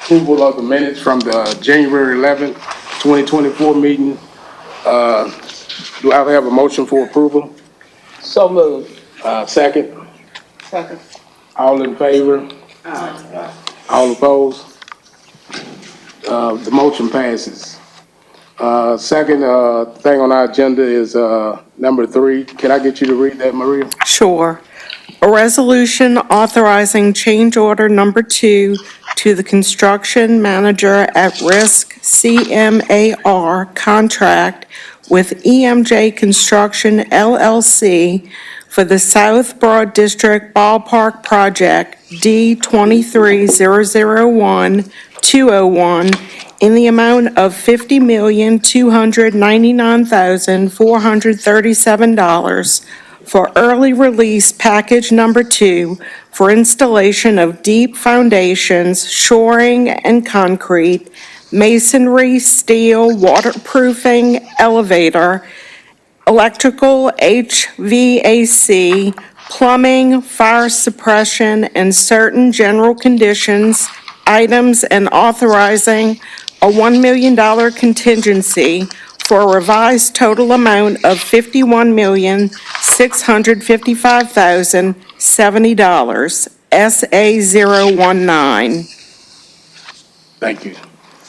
approval of the minutes from the January 11th, 2024 meeting. Do I have a motion for approval? So moved. Second? Second. All in favor? All opposed? The motion passes. Second, thing on our agenda is, number 3. Can I get you to read that, Maria? Sure. A resolution authorizing change order number 2 to the construction manager at risk CMAR contract with EMJ Construction LLC for the South Broad District Ballpark Project D23001-201 in the amount of $50,299,437 for early release package number 2 for installation of deep foundations, shoring and concrete, masonry, steel, waterproofing, elevator, electrical, HVAC, plumbing, fire suppression, and certain general conditions, items, and authorizing a $1 million contingency for a revised total amount of $51,655,070, SA019. Thank you.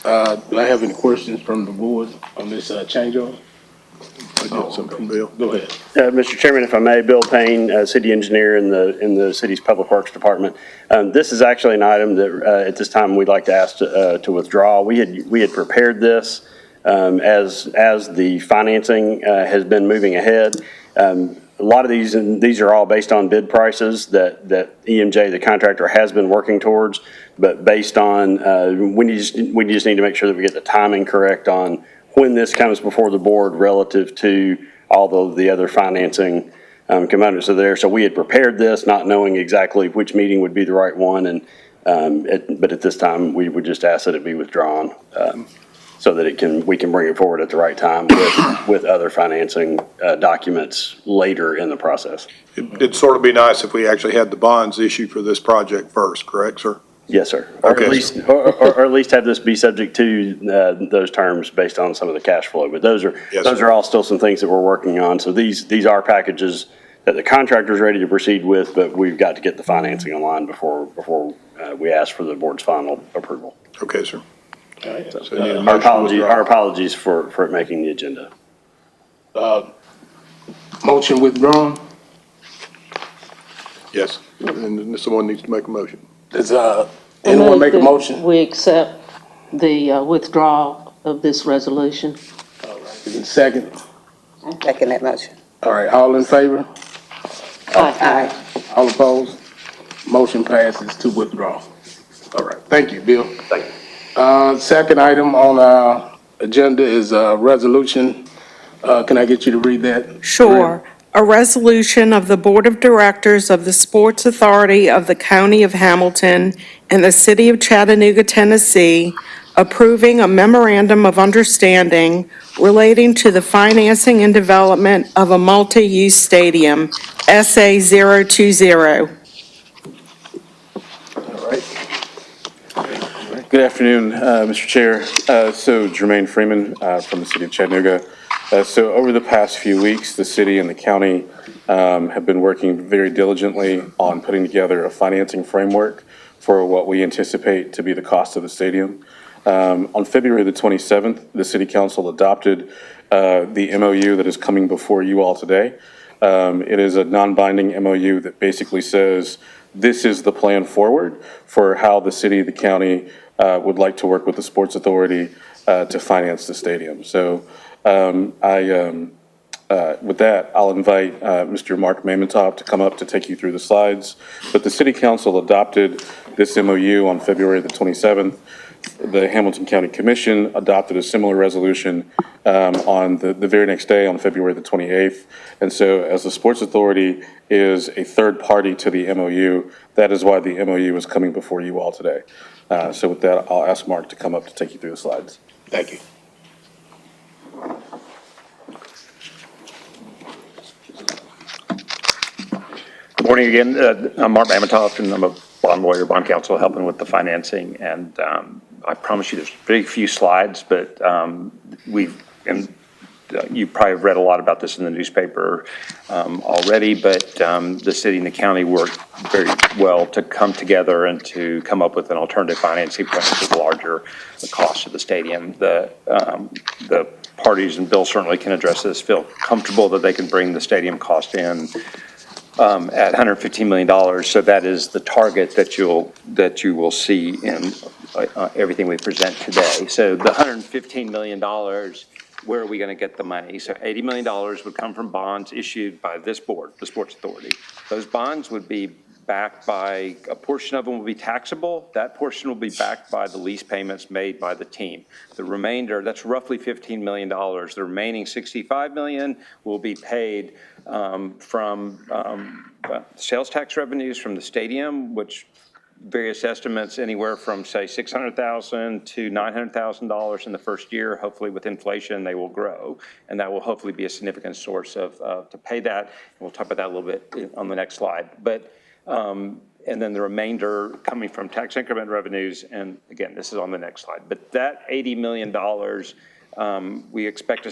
Do I have any questions from the board on this change order? Bill. Go ahead. Mr. Chairman, if I may, Bill Payne, city engineer in the city's Public Works Department. This is actually an item that at this time we'd like to ask to withdraw. We had prepared this as the financing has been moving ahead. A lot of these, and these are all based on bid prices that EMJ, the contractor, has been working towards, but based on, we just need to make sure that we get the timing correct on when this comes before the board relative to all the other financing components are there. So we had prepared this not knowing exactly which meeting would be the right one, and but at this time we would just ask that it be withdrawn so that we can bring it forward at the right time with other financing documents later in the process. It'd sort of be nice if we actually had the bonds issued for this project first, correct, sir? Yes, sir. Or Okay, at least, or at least have this be subject to those terms based on some of the cash flow. But those are all still some things that we're working on. So these are packages that the contractor's ready to proceed with, but we've got to get the financing online before we ask for the board's final approval. Okay, sir. All right. So you need a motion to withdraw. Our apologies for it making the agenda. Motion withdrawn? Yes, and someone needs to make a motion. Does anyone make a motion? We accept the withdrawal of this resolution. Second? Second that motion. All right, all in favor? Aye. All opposed? Motion passes to withdraw. All right, thank you, Bill. Thank you. Second item on our agenda is a resolution. Can I get you to read that? Sure. A resolution of the Board of Directors of the Sports Authority of the County of Hamilton and the City of Chattanooga, Tennessee, approving a memorandum of understanding relating to the financing and development of a multi-use stadium, SA020. All right. Good afternoon, Mr. Chair. So Jermaine Freeman from the City of Chattanooga. So over the past few weeks, the city and the county have been working very diligently on putting together a financing framework for what we anticipate to be the cost of the stadium. On February the 27th, the City Council adopted the MOU that is coming before you all today. It is a non-binding MOU that basically says this is the plan forward for how the city, the county would like to work with the Sports Authority to finance the stadium. So with that, I'll invite Mr. Mark Mamentov to come up to take you through the slides. But the City Council adopted this MOU on February the 27th. The Hamilton County Commission adopted a similar resolution on the very next day, on February the 28th. And so as the Sports Authority is a third party to the MOU, that is why the MOU is coming before you all today. So with that, I'll ask Mark to come up to take you through the slides. Thank you. Good morning again. I'm Mark Mamentov, and I'm a bond lawyer, bond counsel, helping with the financing and I promise you, there's very few slides, but you probably have read a lot about this in the newspaper already, but the city and the county worked very well to come together and to come up with an alternative financing plan that's larger, the cost of the stadium. The parties, and Bill certainly can address this, feel comfortable that they can bring the stadium cost in at $115 million. So that is the target that you will see in everything we present today. So the $115 million, where are we going to get the money? So $80 million would come from bonds issued by this board, the Sports Authority. Those bonds would be backed by, a portion of them will be taxable. That portion will be backed by the lease payments made by the team. The remainder, that's roughly $15 million. The remaining $65 million will be paid from sales tax revenues from the stadium, which various estimates anywhere from, say, $600,000 to $900,000 in the first year. Hopefully with inflation, they will grow, and that will hopefully be a significant source to pay that. And we'll talk about that a little bit on the next slide. But and then the remainder coming from tax increment revenues, and again, this is on the next slide. But that $80 million, we expect to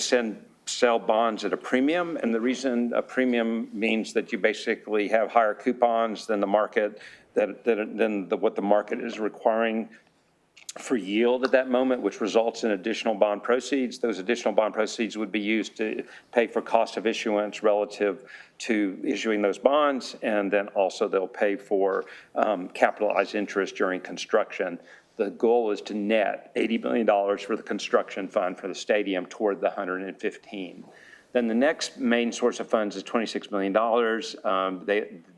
sell bonds at a premium, and the reason a premium means that you basically have higher coupons than the market, what the market is requiring for yield at that moment, which results in additional bond proceeds. Those additional bond proceeds would be used to pay for cost of issuance relative to issuing those bonds, and then also they'll pay for capitalized interest during construction. The goal is to net $80 million for the construction fund for the stadium toward the 115. Then the next main source of funds is $26 million.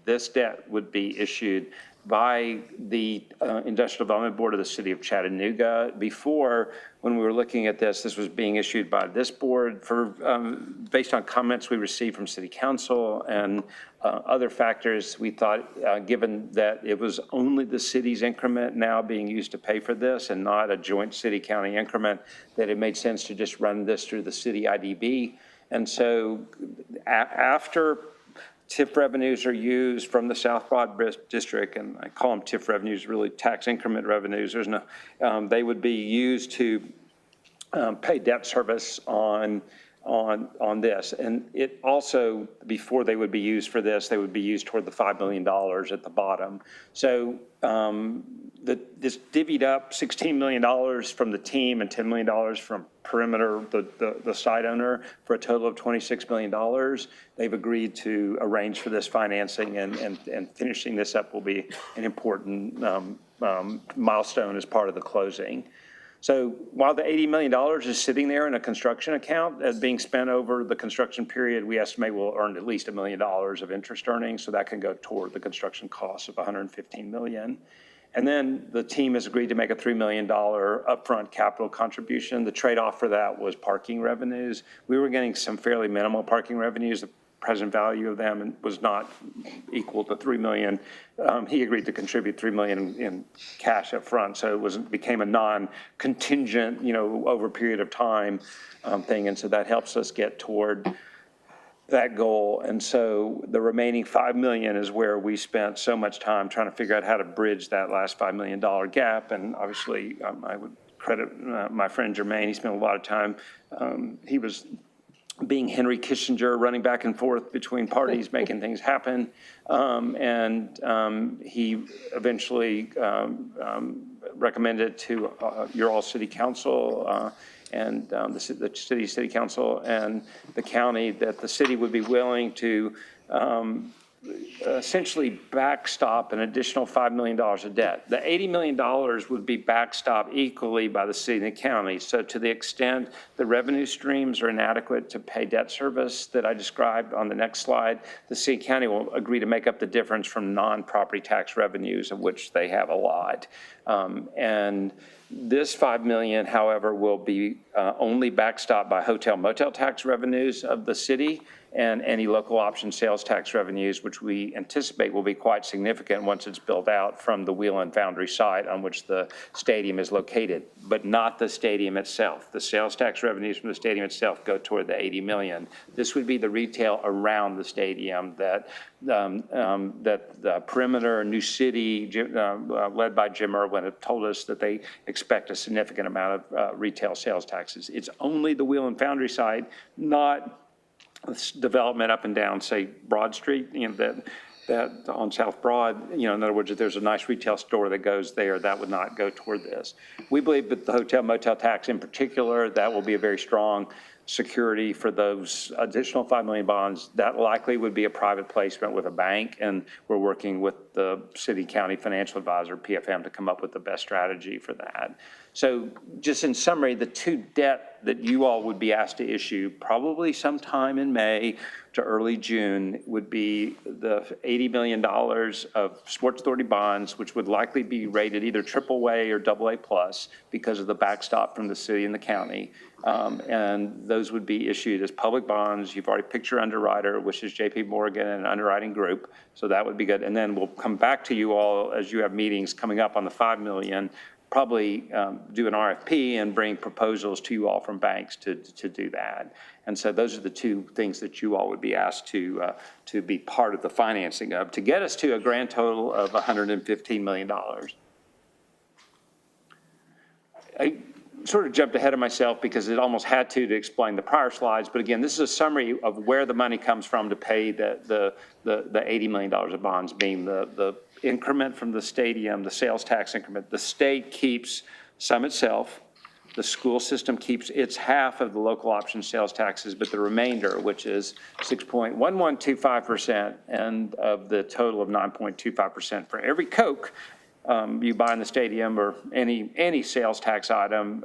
This debt would be issued by the Industrial Development Board of the City of Chattanooga. Before, when we were looking at this, this was being issued by this board based on comments we received from City Council and other factors. We thought, given that it was only the city's increment now being used to pay for this and not a joint city-county increment, that it made sense to just run this through the city IDB. And so after TIF revenues are used from the South Broad District, and I call them TIF revenues, really tax increment revenues. There's no, they would be used to pay debt service on this. And it also, before they would be used for this, they would be used toward the $5 million at the bottom. So this divvied up $16 million from the team and $10 million from Perimeter, the site owner, for a total of $26 million. They've agreed to arrange for this financing, and finishing this up will be an important milestone as part of the closing. So while the $80 million is sitting there in a construction account as being spent over the construction period, we estimate we'll earn at least $1 million of interest earnings, so that can go toward the construction costs of $115 million. And then the team has agreed to make a $3 million upfront capital contribution. The trade-off for that was parking revenues. We were getting some fairly minimal parking revenues. The present value of them was not equal to $3 million. He agreed to contribute $3 million in cash up front, so it became a non-contingent, over a period of time thing, and so that helps us get toward that goal. And so the remaining $5 million is where we spent so much time trying to figure out how to bridge that last $5 million gap. And obviously, I would credit my friend Jermaine. He spent a lot of time. He was being Henry Kissinger, running back and forth between parties, making things happen. And he eventually recommended to your all city council and the city council and the county that the city would be willing to essentially backstop an additional $5 million of debt. The $80 million would be backstopped equally by the city and the county. So to the extent the revenue streams are inadequate to pay debt service that I described on the next slide, the city and county will agree to make up the difference from non-property tax revenues, of which they have a lot. And this $5 million, however, will be only backstopped by hotel motel tax revenues of the city. and any local option sales tax revenues, which we anticipate will be quite significant once it's built out from the Wheel and Foundry site on which the stadium is located, but not the stadium itself. The sales tax revenues from the stadium itself go toward the 80 million. This would be the retail around the stadium that the Perimeter, New City, led by Jim Irwin, have told us that they expect a significant amount of retail sales taxes. It's only the Wheel and Foundry side, not development up and down, say, Broad Street, that on South Broad, in other words, if there's a nice retail store that goes there, that would not go toward this. We believe that the hotel motel tax in particular, that will be a very strong security for those additional 5 million bonds. That likely would be a private placement with a bank, and we're working with the city county financial advisor, PFM, to come up with the best strategy for that. So just in summary, the two debt that you all would be asked to issue probably sometime in May to early June would be the $80 million of Sports Authority bonds, which would likely be rated either AAA or AA+ because of the backstop from the city and the county. And those would be issued as public bonds. You've already picked your underwriter, which is JP Morgan and an underwriting group. So that would be good. And then we'll come back to you all as you have meetings coming up on the 5 million, probably do an RFP and bring proposals to you all from banks to do that. And so those are the two things that you all would be asked to be part of the financing of, to get us to a grand total of $115 million. I sort of jumped ahead of myself because it almost had to explain the prior slides. But again, this is a summary of where the money comes from to pay the $80 million of bonds, being the increment from the stadium, the sales tax increment. The state keeps some itself. The school system keeps its half of the local option sales taxes, but the remainder, which is 6.1125%, and of the total of 9.25% for every Coke you buy in the stadium, or any sales tax item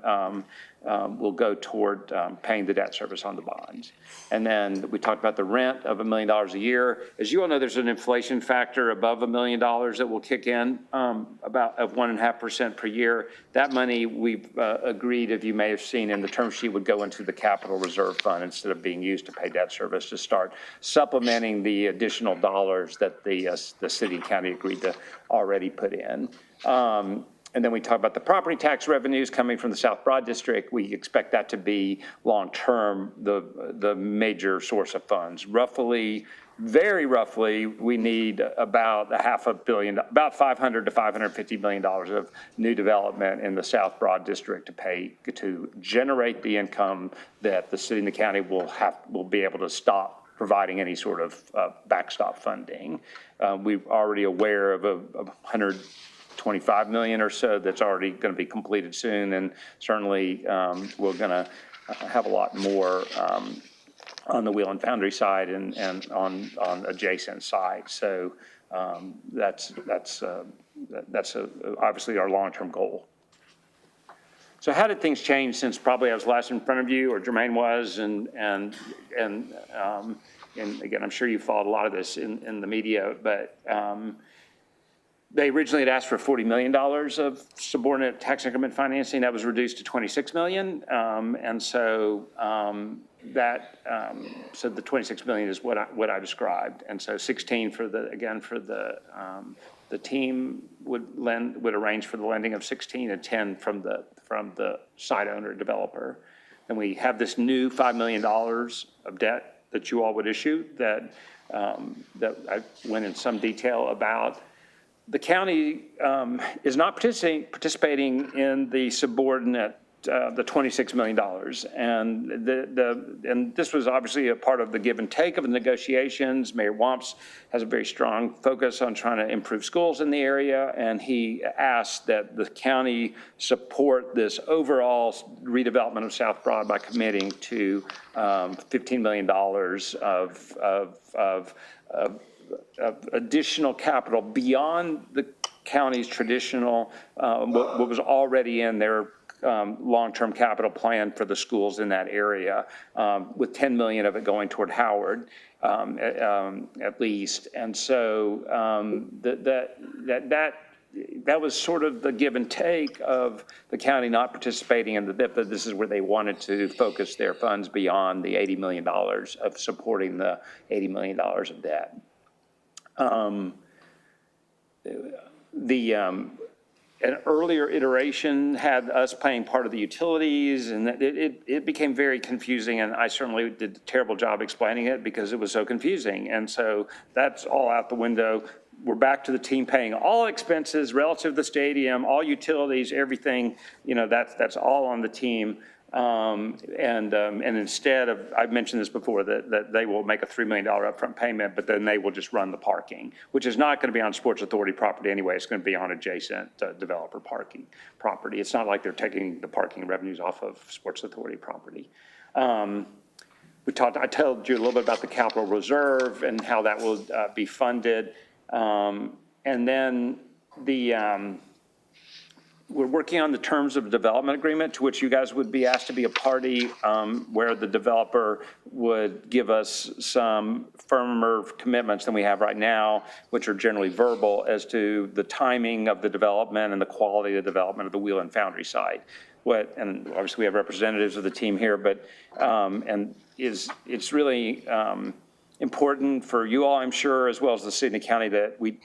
will go toward paying the debt service on the bonds. And then we talked about the rent of $1 million a year. As you all know, there's an inflation factor above $1 million that will kick in about 1.5% per year. That money we've agreed, if you may have seen in the term sheet, would go into the capital reserve fund instead of being used to pay debt service, to start supplementing the additional dollars that the city and county agreed to already put in. And then we talk about the property tax revenues coming from the South Broad District. We expect that to be long-term the major source of funds. Roughly, very roughly, we need about $500 million to $550 million of new development in the South Broad District to generate the income that the city and the county will be able to stop providing any sort of backstop funding. We're already aware of 125 million or so that's already going to be completed soon, and certainly we're going to have a lot more on the Wheel and Foundry side and on adjacent sites. So that's obviously our long-term goal. So how did things change since probably I was last in front of you, or Jermaine was, and again, I'm sure you followed a lot of this in the media, but they originally had asked for $40 million of subordinate tax increment financing. That was reduced to $26 million. And so so the $26 million is what I described. And so 16 for the team would arrange for the lending of 16, and 10 from the site owner developer. And we have this new $5 million of debt that you all would issue that I went in some detail about. The county is not participating in the subordinate, the $26 million. And this was obviously a part of the give and take of the negotiations. Mayor Wamps has a very strong focus on trying to improve schools in the area, and he asked that the county support this overall redevelopment of South Broad by committing to $15 million of additional capital beyond the county's traditional, what was already in their long-term capital plan for the schools in that area, with 10 million of it going toward Howard, at least. And so that that was sort of the give and take of the county not participating in the DIP, but this is where they wanted to focus their funds beyond the $80 million of supporting the $80 million of debt. An earlier iteration had us paying part of the utilities, and it became very confusing, and I certainly did a terrible job explaining it because it was so confusing. And so that's all out the window. We're back to the team paying all expenses relative to the stadium, all utilities, everything, that's all on the team. And instead of, I've mentioned this before, that they will make a $3 million upfront payment, but then they will just run the parking, which is not going to be on Sports Authority property anyway. It's going to be on adjacent developer parking property. It's not like they're taking the parking revenues off of Sports Authority property. I told you a little bit about the capital reserve and how that will be funded. And then we're working on the terms of development agreement to which you guys would be asked to be a party, where the developer would give us some firmer commitments than we have right now, which are generally verbal, as to the timing of the development and the quality of the development of the Wheel and Foundry site. And obviously we have representatives of the team here, but it's really important for you all, I'm sure, as well as the city and the county, that we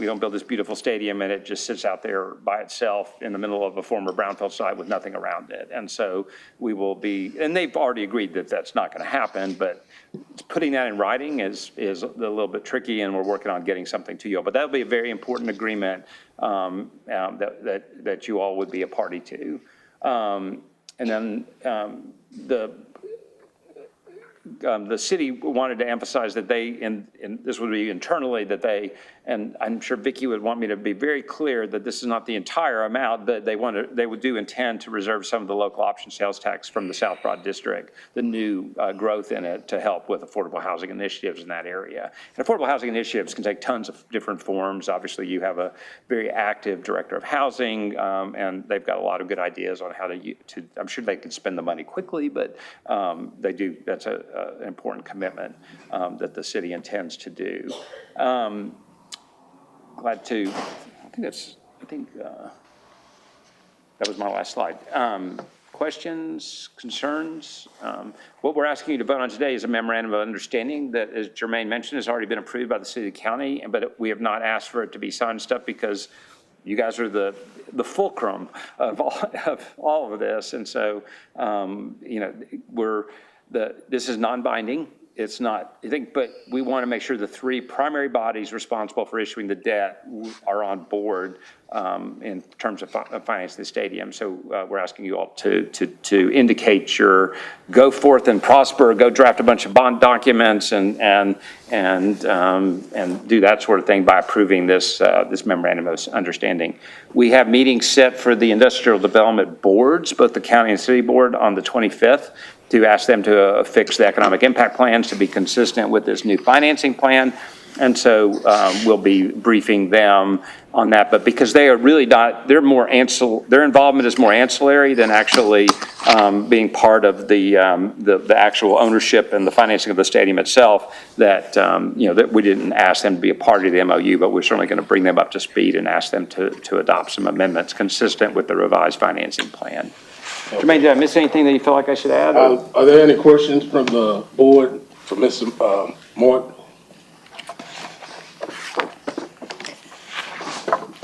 don't build this beautiful stadium and it just sits out there by itself in the middle of a former brownfield site with nothing around it. And so we will be, and they've already agreed that that's not going to happen, but putting that in writing is a little bit tricky, and we're working on getting something to you all. But that'll be a very important agreement that you all would be a party to. And then the city wanted to emphasize that they, and this would be internally, that they, and I'm sure Vicki would want me to be very clear that this is not the entire amount, that they would intend to reserve some of the local option sales tax from the South Broad District, the new growth in it, to help with affordable housing initiatives in that area. And affordable housing initiatives can take tons of different forms. Obviously, you have a very active director of housing, and they've got a lot of good ideas on how to I'm sure they can spend the money quickly, but they do, that's an important commitment that the city intends to do. Glad to, that was my last slide. Questions, concerns? What we're asking you to vote on today is a memorandum of understanding that, as Jermaine mentioned, has already been approved by the city and county, but we have not asked for it to be signed stuff because you guys are the fulcrum of all of this. And so, this is non-binding. It's not, but we want to make sure the three primary bodies responsible for issuing the debt are on board in terms of financing the stadium. So we're asking you all to indicate your go forth and prosper, go draft a bunch of bond documents and do that sort of thing by approving this memorandum of understanding. We have meetings set for the industrial development boards, both the county and city board, on the 25th. To ask them to fix the economic impact plans to be consistent with this new financing plan. And so we'll be briefing them on that. But because they are really not, their involvement is more ancillary than actually being part of the actual ownership and the financing of the stadium itself, that that we didn't ask them to be a party to the MOU, but we're certainly going to bring them up to speed and ask them to adopt some amendments consistent with the revised financing plan. Jermaine, did I miss anything that you feel like I should add? Are there any questions from the board for Mr. Morton?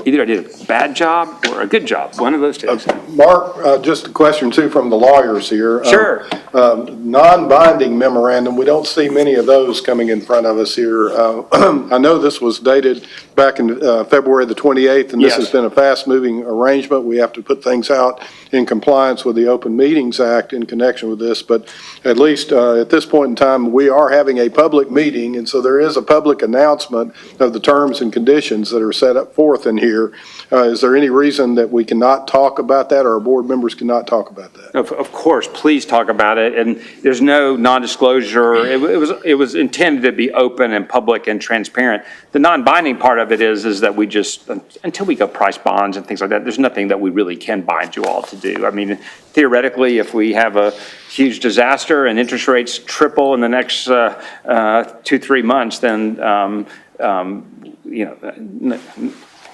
Either I did a bad job or a good job, one of those two. Mark, just a question too from the lawyers here. Sure. Non-binding memorandum, we don't see many of those coming in front of us here. I know this was dated back in February the 28th, and this Yes. has been a fast-moving arrangement. We have to put things out in compliance with the Open Meetings Act in connection with this, but at least at this point in time, we are having a public meeting, and so there is a public announcement of the terms and conditions that are set up forth in here. Is there any reason that we cannot talk about that, or our board members cannot talk about that? Of course, please talk about it, and there's no non-disclosure. It was intended to be open and public and transparent. The non-binding part of it is that we just, until we go price bonds and things like that, there's nothing that we really can bind you all to do. I mean, theoretically, if we have a huge disaster and interest rates triple in the next 2-3 months, then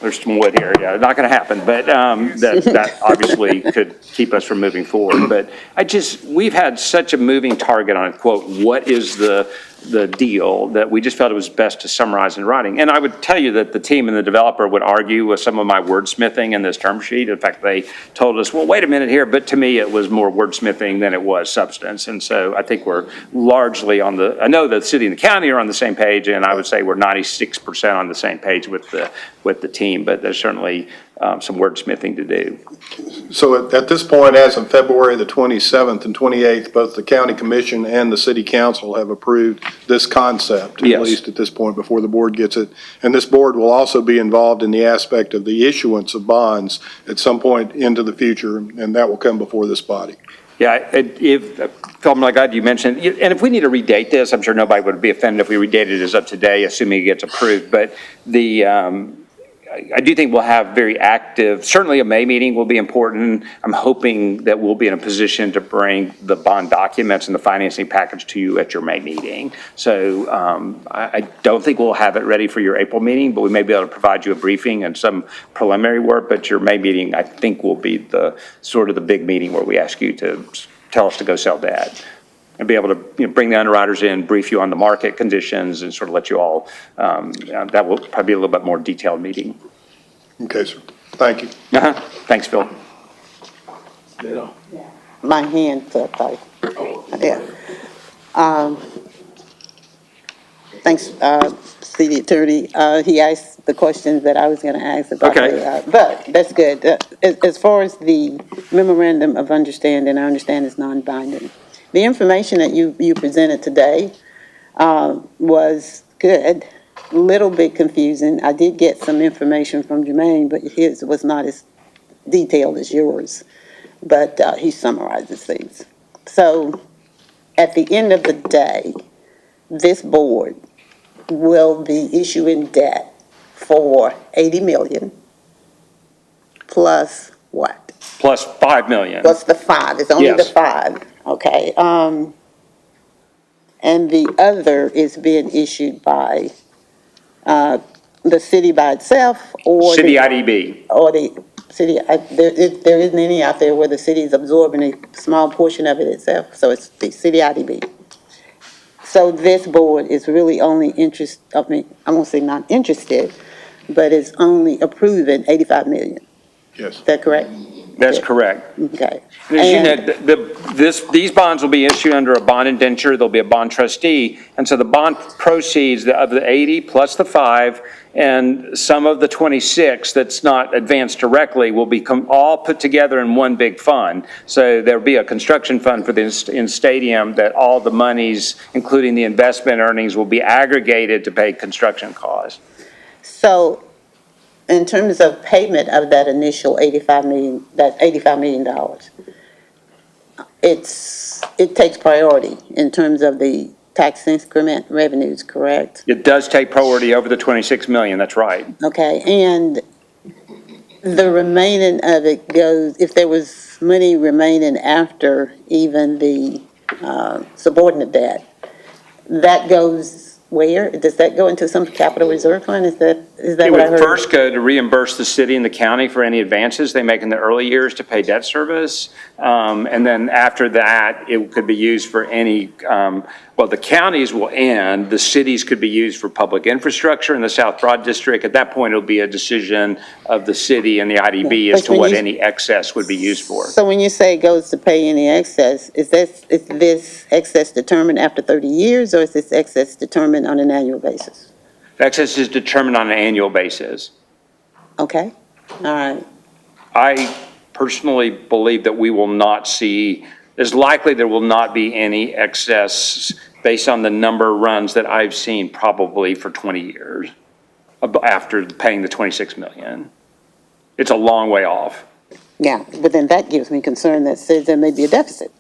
there's some wood here, yeah, not going to happen, but that obviously could keep us from moving forward. But we've had such a moving target on, quote, what is the deal, that we just felt it was best to summarize in writing. And I would tell you that the team and the developer would argue with some of my wordsmithing in this term sheet. In fact, they told us, well, wait a minute here, but to me, it was more wordsmithing than it was substance. And so I think we're largely I know the city and the county are on the same page, and I would say we're 96% on the same page with the team, but there's certainly some wordsmithing to do. So at this point, as of February the 27th and 28th, both the county commission and the city council have approved this concept, Yes. at least at this point, before the board gets it. And this board will also be involved in the aspect of the issuance of bonds at some point into the future, and that will come before this body. Yeah, Phil, I'm glad you mentioned, and if we need to redate this, I'm sure nobody would be offended if we redated it as of today, assuming it gets approved. But I do think we'll have very active, certainly a May meeting will be important. I'm hoping that we'll be in a position to bring the bond documents and the financing package to you at your May meeting. So I don't think we'll have it ready for your April meeting, but we may be able to provide you a briefing and some preliminary work. But your May meeting, I think, will be the sort of the big meeting where we ask you to tell us to go sell debt. And be able to bring the underwriters in, brief you on the market conditions, and sort of let you all, that will probably be a little bit more detailed meeting. Okay, sir. Thank you. Thanks, Phil. My hand's up, yeah. Thanks, city attorney. He asked the questions that I was going to ask about. Okay. But that's good. As far as the memorandum of understanding, I understand it's non-binding. The information that you presented today was good, a little bit confusing. I did get some information from Jermaine, but his was not as detailed as yours. But he summarizes things. So at the end of the day, this board will be issuing debt for $80 million plus what? Plus $5 million. Plus the 5, it's only the Yes. 5, okay. And the other is being issued by the city by itself or City IDB. or the city, there isn't any out there where the city is absorbing a small portion of it itself, so it's the city IDB. So this board is really only I won't say not interested, but it's only approving 85 million. Yes. Is that correct? That's correct. Okay. As you And- know, these bonds will be issued under a bond indenture. There'll be a bond trustee. And so the bond proceeds of the 80 plus the 5 and some of the 26 that's not advanced directly will become all put together in one big fund. So there'll be a construction fund for the in stadium that all the monies, including the investment earnings, will be aggregated to pay construction costs. So in terms of payment of that initial $85 million, it takes priority in terms of the tax increment revenues, correct? It does take priority over the 26 million, that's right. Okay, and the remaining of it goes, if there was money remaining after even the subordinate debt, that goes where? Does that go into some capital reserve fund? Is that It what I would heard? first go to reimburse the city and the county for any advances they make in the early years to pay debt service. And then after that, it could be used for any, well, the counties will end, the cities could be used for public infrastructure in the South Broad District. At that point, it'll be a decision of the city and the IDB Yeah, as but to when what you- any excess would be used for. So when you say it goes to pay any excess, is this excess determined after 30 years, or is this excess determined on an annual basis? Excess is determined on an annual basis. Okay, all right. I personally believe that we will not see, it's likely there will not be any excess based on the number of runs that I've seen probably for 20 years after paying the 26 million. It's a long way off. Yeah, but then that gives me concern that says there may be a deficit.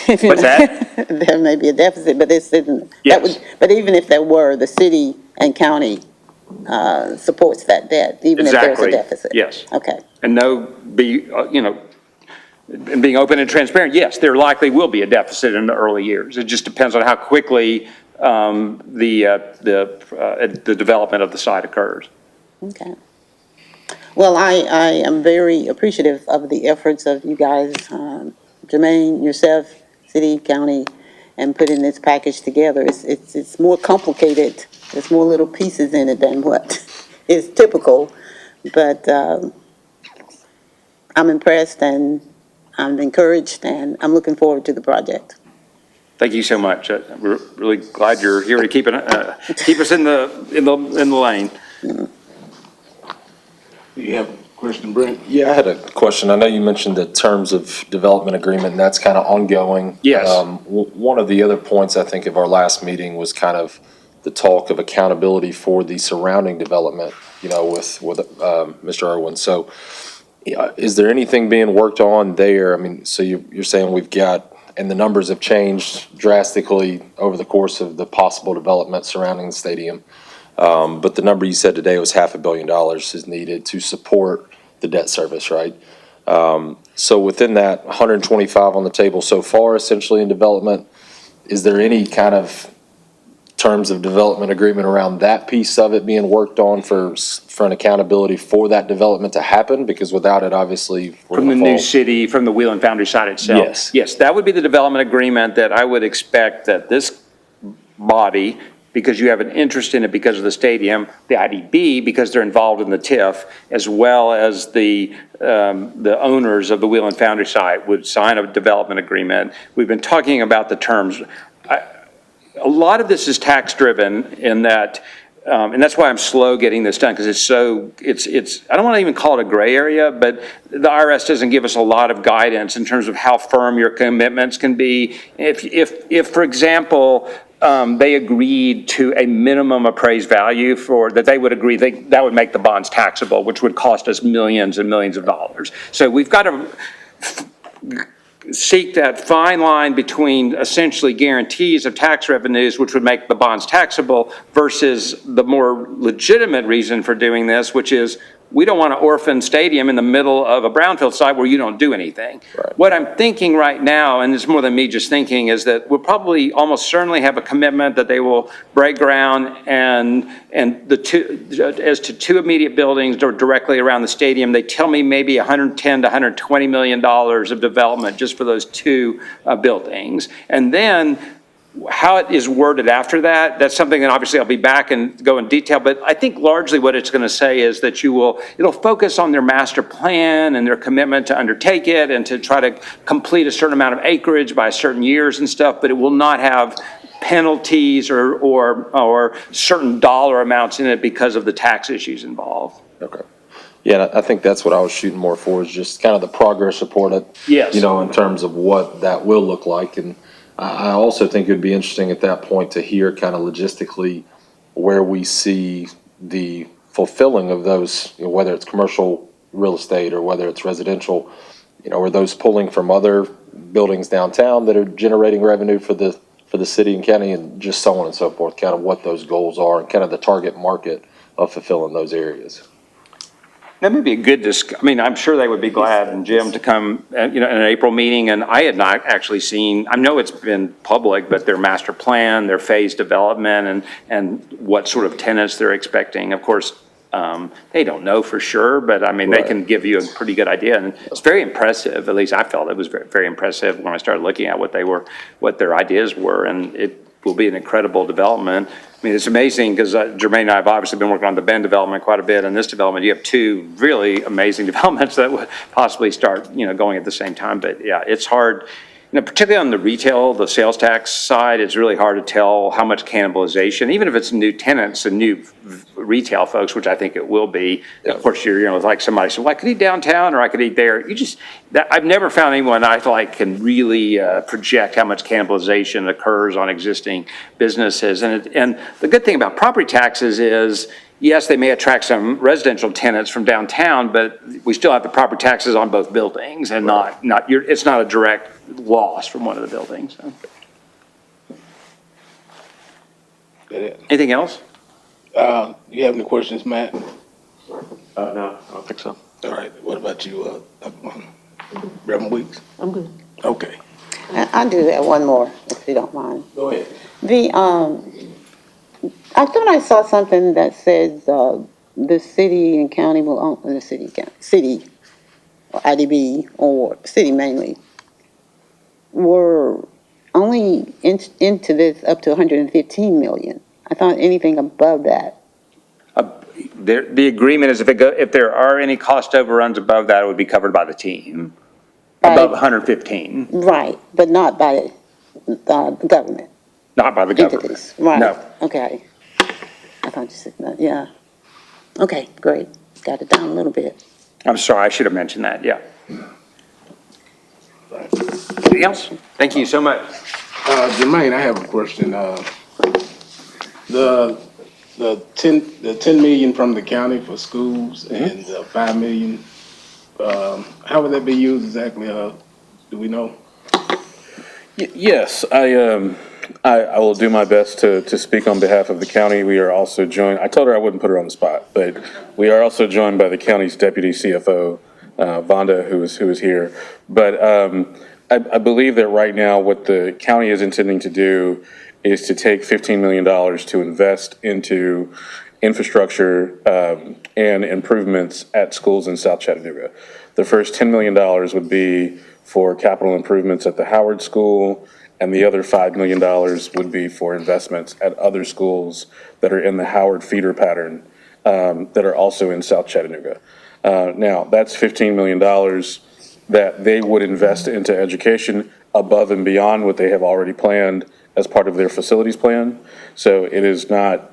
What's that? There may be a deficit, but this isn't. Yes. But even if there were, the city and county supports that debt, even if there's a Exactly. deficit. Yes. Okay, And and being open and transparent, yes, there likely will be a deficit in the early years. It just depends on how quickly the development of the site occurs. okay. Well, I am very appreciative of the efforts of you guys, Jermaine, yourself, city, county, and putting this package together. It's more complicated. There's more little pieces in it than what is typical. But I'm impressed and I'm encouraged and I'm looking forward to the project. Thank you so much. We're really glad you're here to keep us in the lane. You have a question, Brent? Yeah, I had a question. I know you mentioned the terms of development agreement, and that's kind of ongoing. Yes. One of the other points, I think, of our last meeting was kind of the talk of accountability for the surrounding development, with Mr. Irwin. So is there anything being worked on there? I mean, so you're saying we've got, and the numbers have changed drastically over the course of the possible development surrounding the stadium. But the number you said today was $500 million is needed to support the debt service, right? So within that 125 on the table so far, essentially in development, is there any kind of terms of development agreement around that piece of it being worked on for an accountability for that development to happen? Because without it, obviously, we're From the gonna new fall. city, from the Wheel and Foundry side itself? Yes. Yes, that would be the development agreement that I would expect that this body, because you have an interest in it because of the stadium, the IDB, because they're involved in the TIF, as well as the owners of the Wheel and Foundry site would sign a development agreement. We've been talking about the terms. A lot of this is tax-driven in that, and that's why I'm slow getting this done, because it's I don't want to even call it a gray area, but the IRS doesn't give us a lot of guidance in terms of how firm your commitments can be. If for example, they agreed to a minimum appraised value that they would agree, that would make the bonds taxable, which would cost us millions and millions of dollars. So we've got to seek that fine line between essentially guarantees of tax revenues, which would make the bonds taxable, versus the more legitimate reason for doing this, which is we don't want an orphan stadium in the middle of a brownfield site where you don't do anything. Right. What I'm thinking right now, and it's more than me just thinking, is that we'll probably almost certainly have a commitment that they will break ground and as to two immediate buildings directly around the stadium. They tell me maybe $110 to $120 million of development just for those two buildings. And then how it is worded after that, that's something that obviously I'll be back and go in detail, but I think largely what it's going to say is that it'll focus on their master plan and their commitment to undertake it and to try to complete a certain amount of acreage by certain years and stuff, but it will not have penalties or certain dollar amounts in it because of the tax issues involved. Okay. Yeah, and I think that's what I was shooting more for, is just kind of the progress report, Yes. in terms of what that will look like. And I also think it'd be interesting at that point to hear kind of logistically where we see the fulfilling of those, whether it's commercial real estate or whether it's residential, are those pulling from other buildings downtown that are generating revenue for the city and county, and just so on and so forth, kind of what those goals are and kind of the target market of fulfilling those areas. That may be a good I'm sure they would be glad, and Jim, to come, in an April meeting, and I had not actually seen, I know it's been public, but their master plan, their phase development, and what sort of tenants they're expecting. Of course, they don't know for sure, but they can give you a pretty good idea, and it's very impressive. At least I felt it was very, very impressive when I started looking at what their ideas were, and it will be an incredible development. It's amazing because Jermaine and I have obviously been working on the Bend development quite a bit, and this development, you have two really amazing developments that would possibly start, going at the same time. But yeah, it's hard, particularly on the retail, the sales tax side, it's really hard to tell how much cannibalization, even if it's new tenants and new retail folks, which I think it will be. Of course, you're, like somebody said, well, I could eat downtown or I could eat there. I've never found anyone I feel like can really project how much cannibalization occurs on existing businesses. And the good thing about property taxes is, yes, they may attract some residential tenants from downtown, but we still have the property taxes on both buildings, and it's not a direct loss from one of the buildings. So. Anything else? You have any questions, Matt? No, I don't think so. All right, what about you, Reverend Weeks? I'm good. Okay, I do have one more, if you don't mind. go ahead. I thought I saw something that says the city and county will own, the city, or IDB, or city mainly, were only into this up to 115 million. I thought anything above that. The agreement is if there are any cost overruns above that, it would be covered by the team. By- Above 115, Right, but not by the government not by the government. entities. Right. No. Okay. I thought you said that, yeah. Okay, great. Got it down a little bit. I'm sorry, I should have mentioned that, yeah. Anything else? Thank you so much. Jermaine, I have a question. The 10 million from the county for schools and the 5 million, how would that be used exactly? Do we know? Yes, I will do my best to speak on behalf of the county. We are also joined, I told her I wouldn't put her on the spot, but we are also joined by the county's deputy CFO, Vonda, who is here. But I believe that right now what the county is intending to do is to take $15 million to invest into infrastructure and improvements at schools in South Chattanooga. The first $10 million would be for capital improvements at the Howard School, and the other $5 million would be for investments at other schools that are in the Howard feeder pattern that are also in South Chattanooga. Now, that's $15 million that they would invest into education above and beyond what they have already planned as part of their facilities plan. So it is not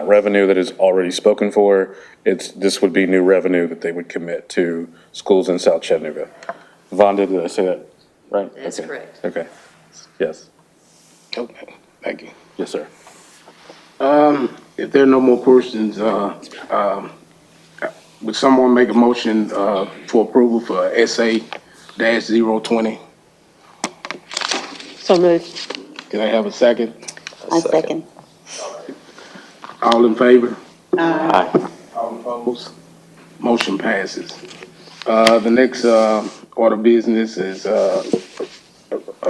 revenue that is already spoken for. This would be new revenue that they would commit to schools in South Chattanooga. Vonda, did I say that right? That's Okay. correct. Okay. Yes. Okay, thank you. Yes, sir. If there are no more questions, would someone make a motion for approval for SA-020? So moved. Can I have a second? I second. All in favor? Aye. All opposed? Motion passes. The next order of business is a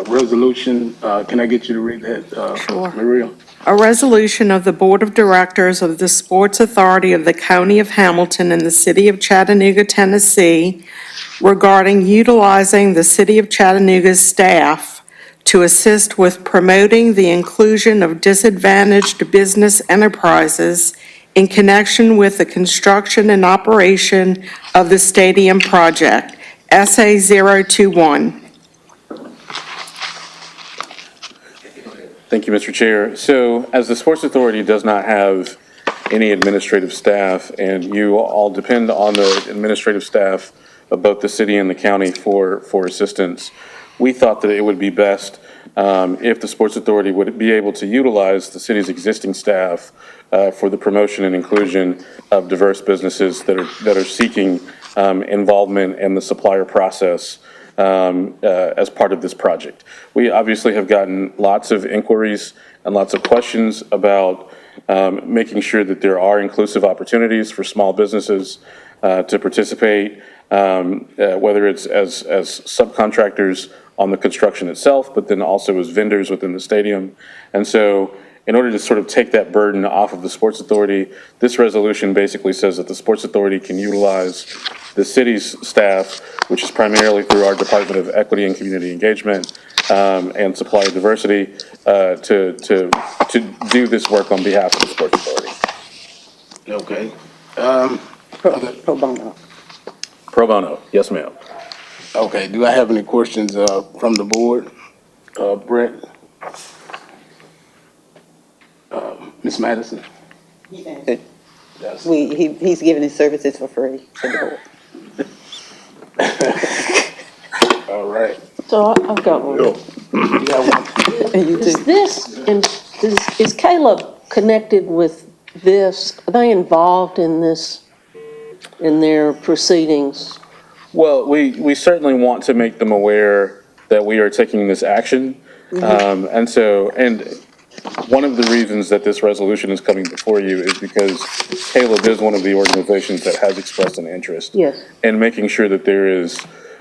resolution. Can I get you to read that? Sure. Maria? A resolution of the Board of Directors of the Sports Authority of the County of Hamilton and the City of Chattanooga, Tennessee, regarding utilizing the City of Chattanooga's staff to assist with promoting the inclusion of disadvantaged business enterprises in connection with the construction and operation of the stadium project, SA 021. Thank you, Mr. Chair. So as the Sports Authority does not have any administrative staff, and you all depend on the administrative staff of both the city and the county for assistance, we thought that it would be best if the Sports Authority would be able to utilize the city's existing staff for the promotion and inclusion of diverse businesses that are seeking involvement in the supplier process as part of this project. We obviously have gotten lots of inquiries and lots of questions about making sure that there are inclusive opportunities for small businesses to participate, whether it's as subcontractors on the construction itself, but then also as vendors within the stadium. And so in order to sort of take that burden off of the Sports Authority, this resolution basically says that the Sports Authority can utilize the city's staff, which is primarily through our Department of Equity and Community Engagement and Supplier Diversity, to do this work on behalf of the Sports Authority. Okay. Pro bono. Pro bono, yes, ma'am. Okay, do I have any questions from the board? Brett? Ms. Madison? Good. Yes. He's giving his services for free to the board. All right. So I've got one. You got one? And you Is too. is Caleb connected with this? Are they involved in this, in their proceedings? Well, we certainly want to make them aware that we are taking this action. And one of the reasons that this resolution is coming before you is because Caleb is one of the organizations that has expressed an interest Yes. in making sure that there is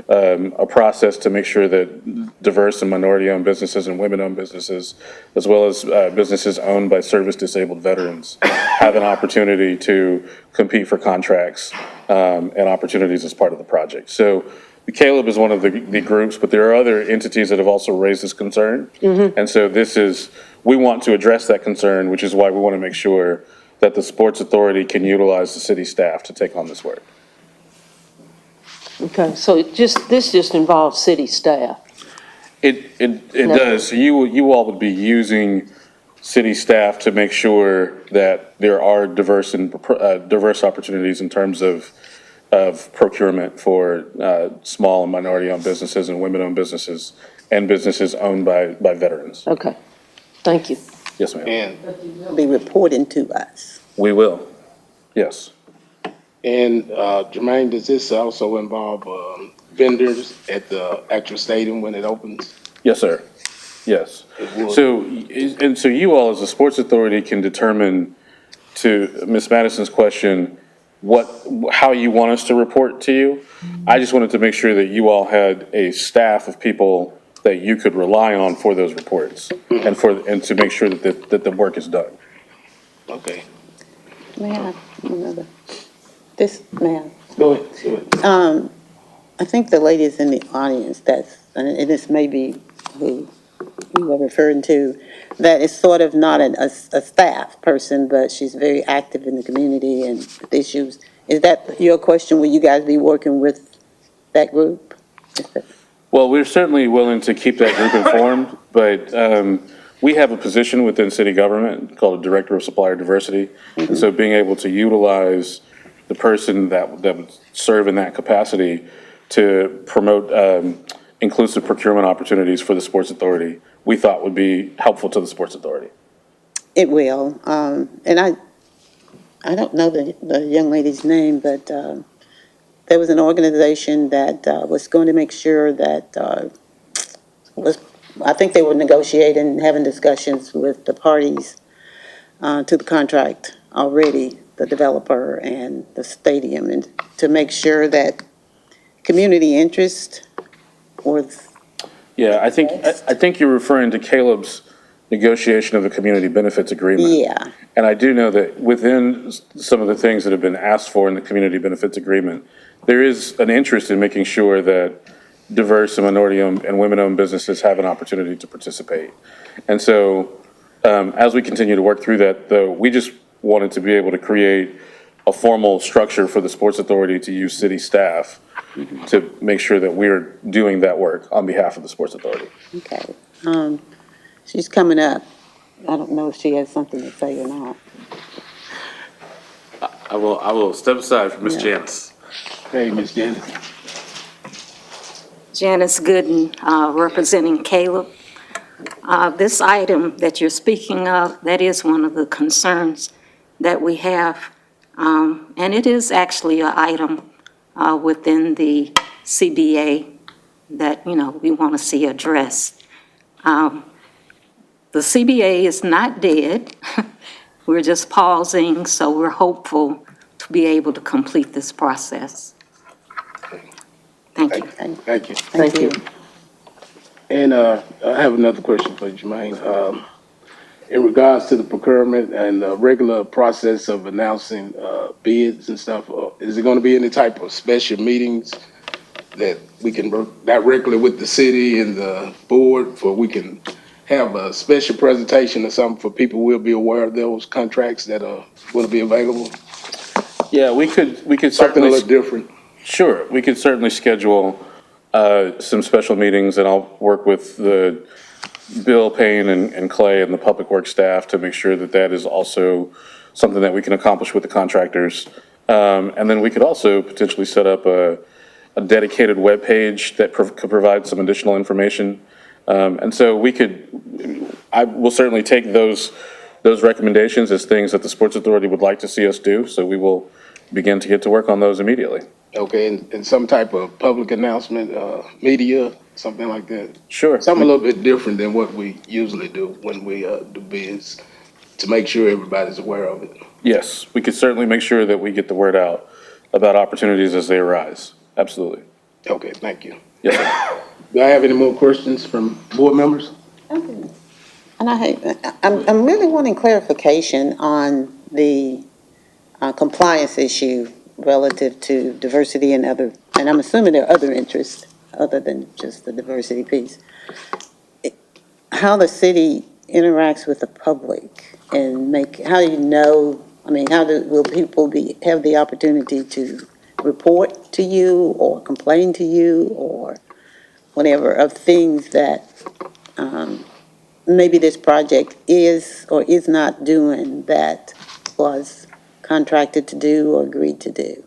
a process to make sure that diverse and minority-owned businesses and women-owned businesses, as well as businesses owned by service-disabled veterans, have an opportunity to compete for contracts and opportunities as part of the project. So the Caleb is one of the groups, but there are other entities that have also raised this concern. And so we want to address that concern, which is why we want to make sure that the Sports Authority can utilize the city staff to take on this work. Okay, so this just involves city staff. It does. So you all would be using city staff to make sure that there are diverse opportunities in terms of procurement for small and minority-owned businesses and women-owned businesses and businesses owned by veterans. Okay, thank you. Yes, ma'am. And, Be reporting to us. We will. Yes. and Jermaine, does this also involve vendors at the actual stadium when it opens? Yes, sir. Yes. would. So you all, as a sports authority, can determine, to Ms. Madison's question, how you want us to report to you. I just wanted to make sure that you all had a staff of people that you could rely on for those reports and to make sure that the work is done. Okay, May I have another? May I? go ahead. I think the lady is in the audience and this may be who you were referring to, that is sort of not a staff person, but she's very active in the community and with issues. Is that your question? Will you guys be working with that group? Well, we're certainly willing to keep that group informed, but we have a position within city government called a Director of Supplier Diversity. And so being able to utilize the person that would serve in that capacity to promote inclusive procurement opportunities for the Sports Authority, we thought would be helpful to the Sports Authority. It will. And I don't know the young lady's name, but there was an organization that was going to make sure that I think they were negotiating, having discussions with the parties to the contract already, the developer and the stadium, and to make sure that community interest was. Yeah, I think you're referring to Caleb's negotiation of a community benefits agreement. Yeah. And I do know that within some of the things that have been asked for in the community benefits agreement, there is an interest in making sure that diverse and minority-owned and women-owned businesses have an opportunity to participate. And so as we continue to work through that, though, we just wanted to be able to create a formal structure for the Sports Authority to use city staff to make sure that we're doing that work on behalf of the Sports Authority. Okay. She's coming up. I don't know if she has something to say or not. I will step aside for Ms. Janice. Hey, Ms. Janice. Janice Gooden, representing Caleb. This item that you're speaking of, that is one of the concerns that we have. And it is actually an item within the CBA that, we want to see addressed. The CBA is not dead. We're just pausing, so we're hopeful to be able to complete this process. Thank you. Thank you. Thank you. And I have another question for you, Jermaine. In regards to the procurement and the regular process of announcing bids and stuff, is there going to be any type of special meetings that we can work directly with the city and the board for we can have a special presentation or something for people who will be aware of those contracts that are going to be available? Yeah, we could Something a certainly. little different. Sure, we could certainly schedule some special meetings, and I'll work with the Bill Payne and Clay and the Public Works staff to make sure that that is also something that we can accomplish with the contractors. And then we could also potentially set up a dedicated webpage that could provide some additional information. And so I will certainly take those recommendations as things that the Sports Authority would like to see us do, so we will begin to get to work on those immediately. Okay, and some type of public announcement, media, something like that? Sure. Something a little bit different than what we usually do when we do bids, to make sure everybody's aware of it. Yes, we could certainly make sure that we get the word out about opportunities as they arise. Absolutely. Okay, thank you. Yes, sir. Do I have any more questions from board members? And I'm really wanting clarification on the compliance issue relative to diversity and other, and I'm assuming there are other interests other than just the diversity piece. How the city interacts with the public and how you know, I mean, will people have the opportunity to report to you or complain to you or whatever of things that maybe this project is or is not doing that was contracted to do or agreed to do?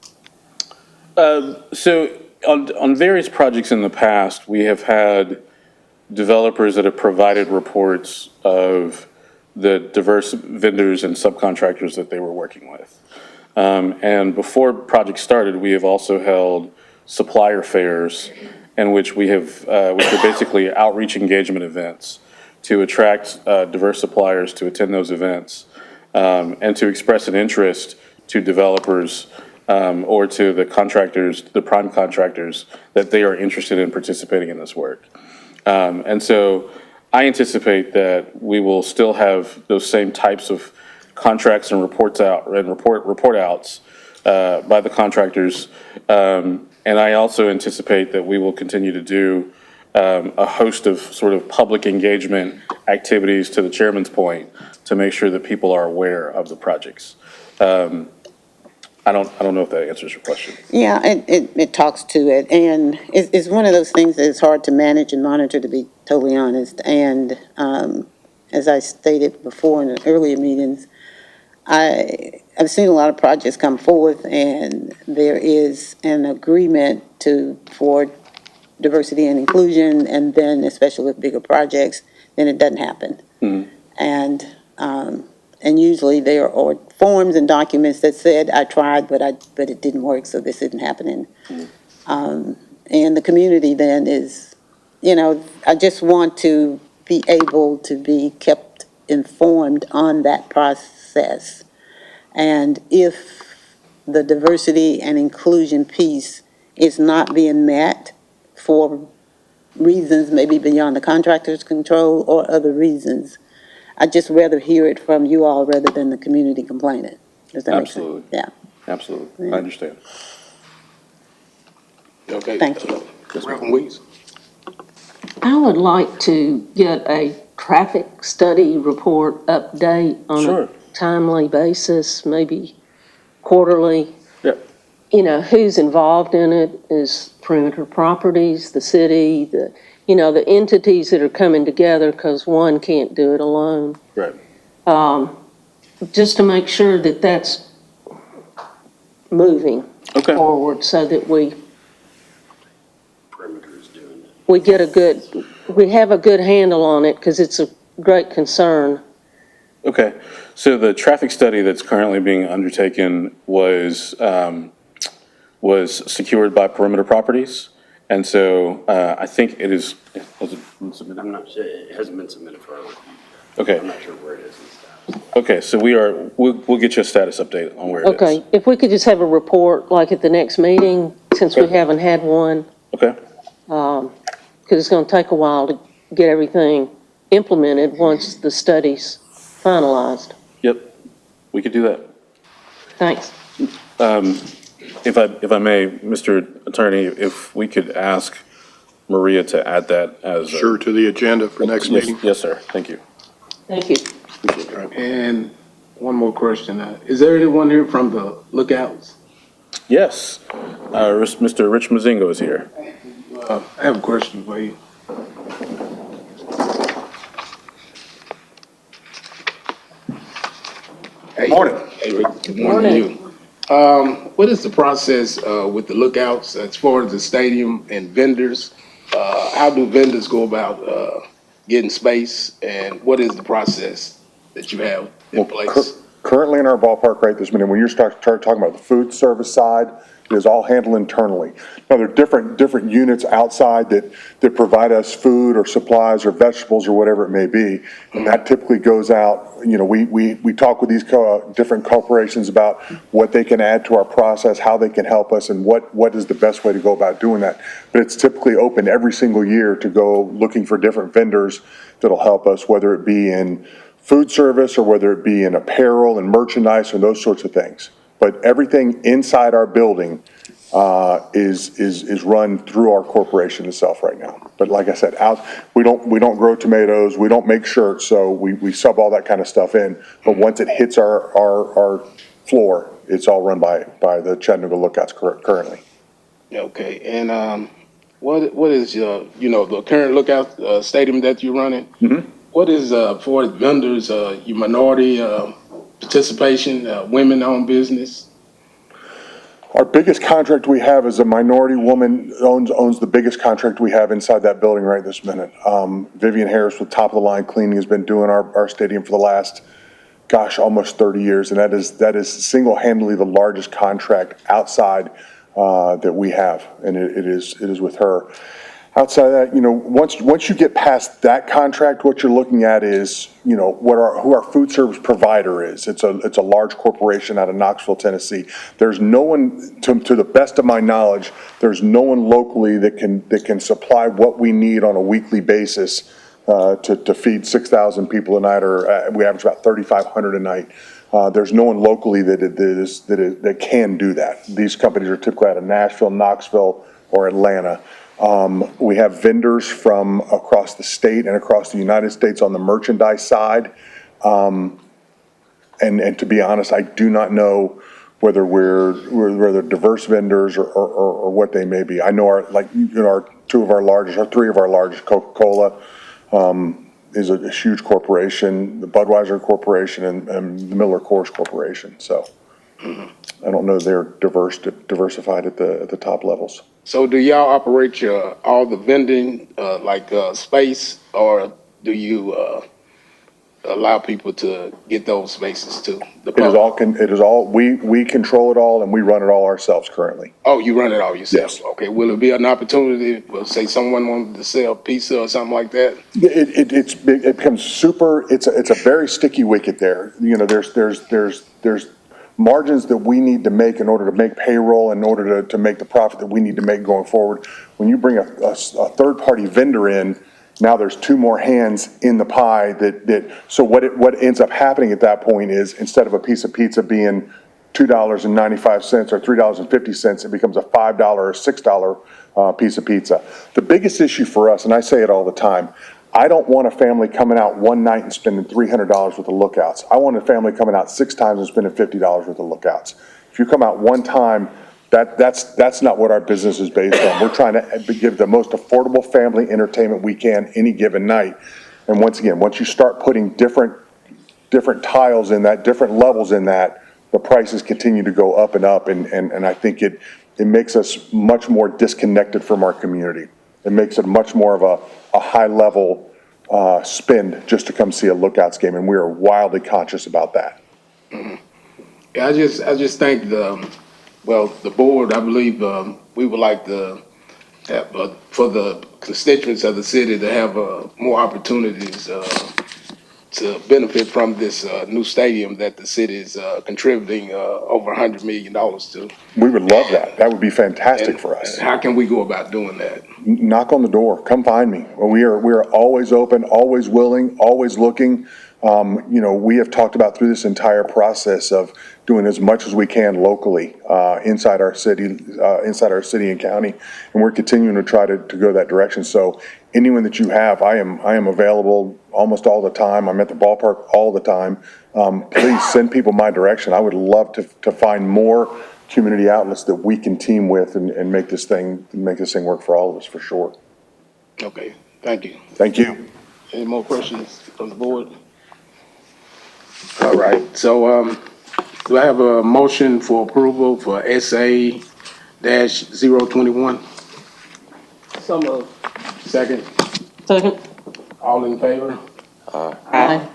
So on various projects in the past, we have had developers that have provided reports of the diverse vendors and subcontractors that they were working with. And before projects started, we have also held supplier fairs in which which are basically outreach engagement events to attract diverse suppliers to attend those events and to express an interest to developers or to the contractors, the prime contractors, that they are interested in participating in this work. And so I anticipate that we will still have those same types of contracts and report outs by the contractors. And I also anticipate that we will continue to do a host of sort of public engagement activities, to the chairman's point, to make sure that people are aware of the projects. I don't know if that answers your question. Yeah, it talks to it, and it's one of those things that is hard to manage and monitor, to be totally honest. And as I stated before in the earlier meetings, I've seen a lot of projects come forth, and there is an agreement for diversity and inclusion, and then especially with bigger projects, then it doesn't happen. Mm-hmm. And usually there are forms and documents that said, I tried, but it didn't work, so this isn't happening. And the community then is, I just want to be able to be kept informed on that process. And if the diversity and inclusion piece is not being met for reasons maybe beyond the contractor's control or other reasons, I'd just rather hear it from you all rather than the community complaining. Does that make sense? Absolutely. Yeah, Absolutely. I understand. Okay. thank you. Reverend Weeks? I would like to get a traffic study report update on Sure. a timely basis, maybe quarterly. Yep. Who's involved in it, is Perimeter Properties, the city, the entities that are coming together, because one can't do it alone. Right. Just to make sure that that's moving Okay. forward so that we have a good handle on it, because it's a great concern. Okay. So the traffic study that's currently being undertaken was secured by Perimeter Properties. And so I think it is, has it been submitted? I'm not sure, it hasn't been submitted for a review. Okay. I'm not sure where it is in status. Okay, so we'll get you a status update on where it is. Okay, if we could just have a report, like at the next meeting, since we Okay. haven't had one, Okay, because it's going to take a while to get everything implemented once the study's finalized. yep, we could do that. Thanks. If I may, Mr. Attorney, if we could ask Maria to add that as. Sure, to the agenda for next Yes, meeting. Yes, sir, thank you. Thank you. And one more question. Is there anyone here from the Lookouts? Yes, Mr. Rich Mazingo is here. I have a question for you. Morning. Hey, Rick. Good morning to you. What is the process with the Lookouts as far as the stadium and vendors? How do vendors go about getting space, and what is the process that you have in place? Currently in our ballpark right this minute, when you start talking about the food service side, It is all handled internally. Now, there are different units outside that provide us food or supplies or vegetables or whatever it may be. And that typically goes out, we talk with these different corporations about what they can add to our process, how they can help us, and what is the best way to go about doing that. But it's typically open every single year to go looking for different vendors that'll help us, whether it be in food service or whether it be in apparel and merchandise or those sorts of things. But everything inside our building is run through our corporation itself right now. But like I said, we don't grow tomatoes, we don't make shirts, so we sub all that kind of stuff in. But once it hits our floor, it's all run by the Chattanooga Lookouts currently. Okay, and what is the current Lookout stadium that you're running? Mm-hmm. What is for the vendors, your minority participation, women-owned business? Our biggest contract we have is a minority woman owns the biggest contract we have inside that building right this minute. Vivian Harris with Top of the Line Cleaning has been doing our stadium for the last, almost 30 years. And that is single-handedly the largest contract outside that we have. And it is with her. Outside of that, once you get past that contract, what you're looking at is, who our food service provider is. It's a large corporation out of Knoxville, Tennessee. There's no one, to the best of my knowledge, there's no one locally that can supply what we need on a weekly basis to feed 6,000 people a night, or we average about 3,500 a night. There's no one locally that can do that. These companies are typically out of Nashville, Knoxville, or Atlanta. We have vendors from across the state and across the United States on the merchandise side. And to be honest, I do not know whether we're diverse vendors or what they may be. I know three of our largest, Coca-Cola, is a huge corporation, the Budweiser Corporation and the Miller Coors Corporation. So I don't know they're diversified at the top levels. So do y'all operate all the vending, space, or do you allow people to get those spaces too? It is all, we control it all and we run it all ourselves currently. Oh, you run it all yourself? Yes. Okay, will it be an opportunity, say someone wanted to sell pizza or something like that? It becomes it's a very sticky wicket there. There's margins that we need to make in order to make payroll, in order to make the profit that we need to make going forward. When you bring a third-party vendor in, now there's two more hands in the pie so what ends up happening at that point is, instead of a piece of pizza being $2.95 or $3.50, it becomes a $5 or $6 piece of pizza. The biggest issue for us, and I say it all the time, I don't want a family coming out one night and spending $300 worth of Lookouts. I want a family coming out 6 times and spending $50 worth of Lookouts. If you come out one time, that's not what our business is based on. We're trying to give the most affordable family entertainment we can any given night. And once again, once you start putting different tiles in that, different levels in that, the prices continue to go up and up. And I think it makes us much more disconnected from our community. It makes it much more of a high level spend just to come see a Lookouts game, and we are wildly conscious about that. Mm-hmm. Yeah, I just think the board, I believe we would like to have, for the constituents of the city to have more opportunities to benefit from this new stadium that the city is contributing over $100 million to. We would love that. That would be fantastic for us. How can we go about doing that? Knock on the door. Come find me. We are always open, always willing, always looking. We have talked about through this entire process of doing as much as we can locally inside our city and county, and we're continuing to try to go that direction. So anyone that you have, I am available almost all the time. I'm at the ballpark all the time. Please send people my direction. I would love to find more community outlets that we can team with and make this thing work for all of us, for sure. Okay, thank you. Thank you. Any more questions from the board? All right, so do I have a motion for approval for SA-021? So moved. Second, Second. all in favor? Aye.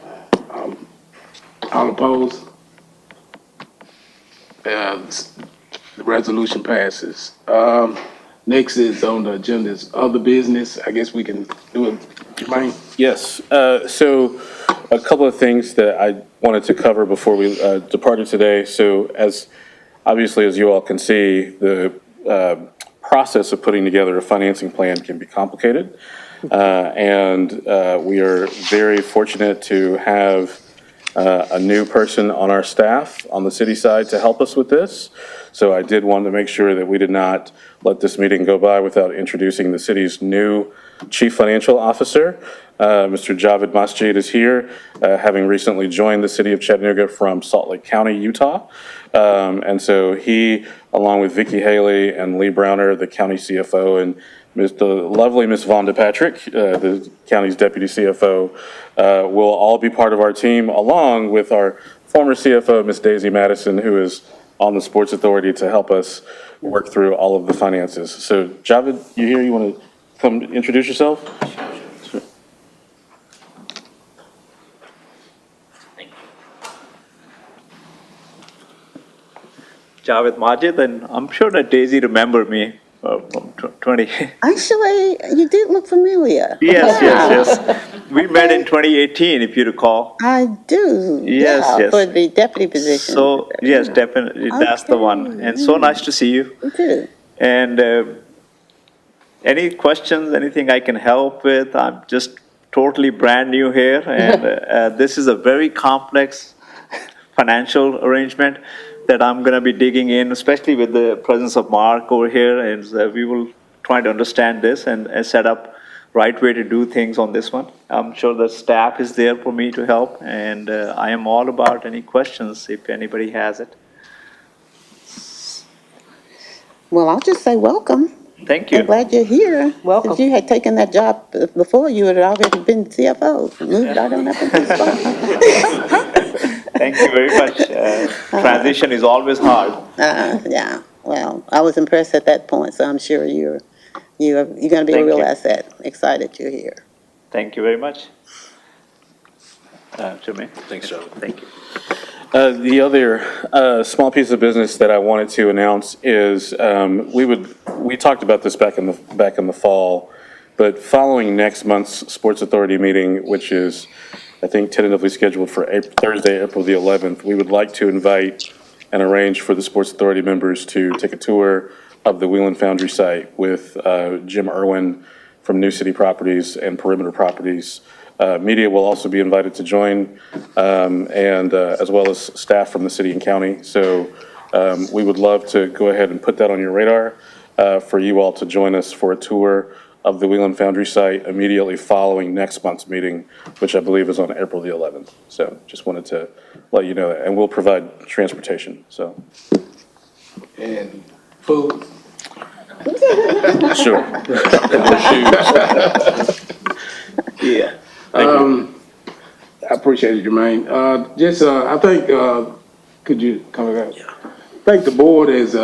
All opposed? The The resolution passes. Next is on the agenda is other business. I guess we can do it, Jermaine? Yes, so a couple of things that I wanted to cover before we departed today. So obviously, as you all can see, the process of putting together a financing plan can be complicated. And we are very fortunate to have a new person on our staff on the city side to help us with this. So I did want to make sure that we did not let this meeting go by without introducing the city's new Chief Financial Officer. Mr. Javed Masjid is here, having recently joined the city of Chattanooga from Salt Lake County, Utah. And so he, along with Vicki Haley and Lee Browner, the county CFO, and the lovely Ms. Vonda Patrick, the county's deputy CFO, will all be part of our team, along with our former CFO, Ms. Daisy Madison, who is on the Sports Authority to help us work through all of the finances. So Javed, you here? You want to come introduce yourself? Sure. Javed Majid, and I'm sure that Daisy remember me from 20. Actually, you did look familiar. Yes. We met in 2018, if you recall. I do. Yes, yeah, yes. For the deputy position. So, yes, definitely, that's the one. Okay. And so nice to see you. You too. And any questions, anything I can help with? I'm just totally brand new here, and this is a very complex financial arrangement that I'm going to be digging in, especially with the presence of Mark over here, and we will try to understand this and set up right way to do things on this one. I'm sure the staff is there for me to help, and I am all about any questions if anybody has it. Well, I'll just say welcome. Thank you. I'm glad you're here. Welcome. If you had taken that job before, you would have already been CFO. Moved right on up into the spot. Thank you very much. Transition is always hard. Yeah, well, I was impressed at that point, so I'm sure you're going to be a Thank real you. asset. Excited you're here. Thank you very much. Jermaine? Thanks, Joe. Thank you. The other small piece of business that I wanted to announce is we talked about this back in the fall, but following next month's Sports Authority meeting, which is I think tentatively scheduled for Thursday, April the 11th, we would like to invite and arrange for the Sports Authority members to take a tour of the Wheeling Foundry site with Jim Irwin from New City Properties and Perimeter Properties. Media will also be invited to join, and as well as staff from the city and county. So we would love to go ahead and put that on your radar for you all to join us for a tour of the Wheeling Foundry site immediately following next month's meeting, which I believe is on April the 11th. So just wanted to let you know that, and we'll provide transportation, so. And food. Sure. Yeah. I appreciate it, Jermaine. I think, could you come back? Yeah. I think the board has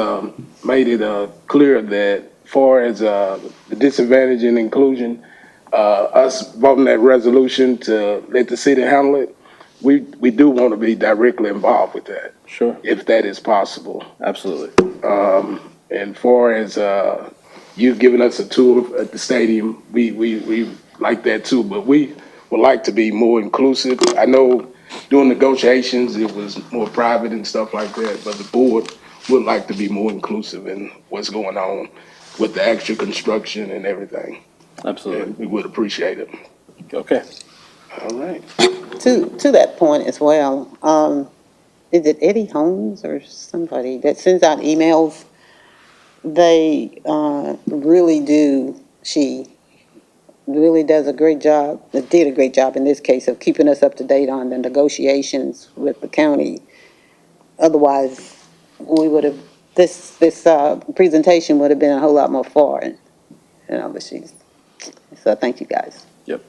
made it clear that far as the disadvantage and inclusion, us voting that resolution to let the city handle it, we do want to be directly involved with that. Sure. If that is possible. Absolutely. And far as you've given us a tour at the stadium, we like that too, but we would like to be more inclusive. I know during negotiations, it was more private and stuff like that, but the board would like to be more inclusive in what's going on with the actual construction and everything. Absolutely. And we would appreciate it. Okay. All right. To that point as well, is it Eddie Holmes or somebody that sends out emails? They really do, she really does a great job, did a great job in this case of keeping us up to date on the negotiations with the county. Otherwise, we would have, this presentation would have been a whole lot more foreign, but so thank you guys. Yep.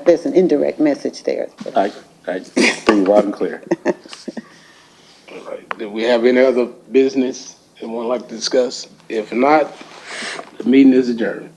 There's an indirect message there. I hear you loud and clear. All right. Do we have any other business anyone like to discuss? If not, the meeting is adjourned.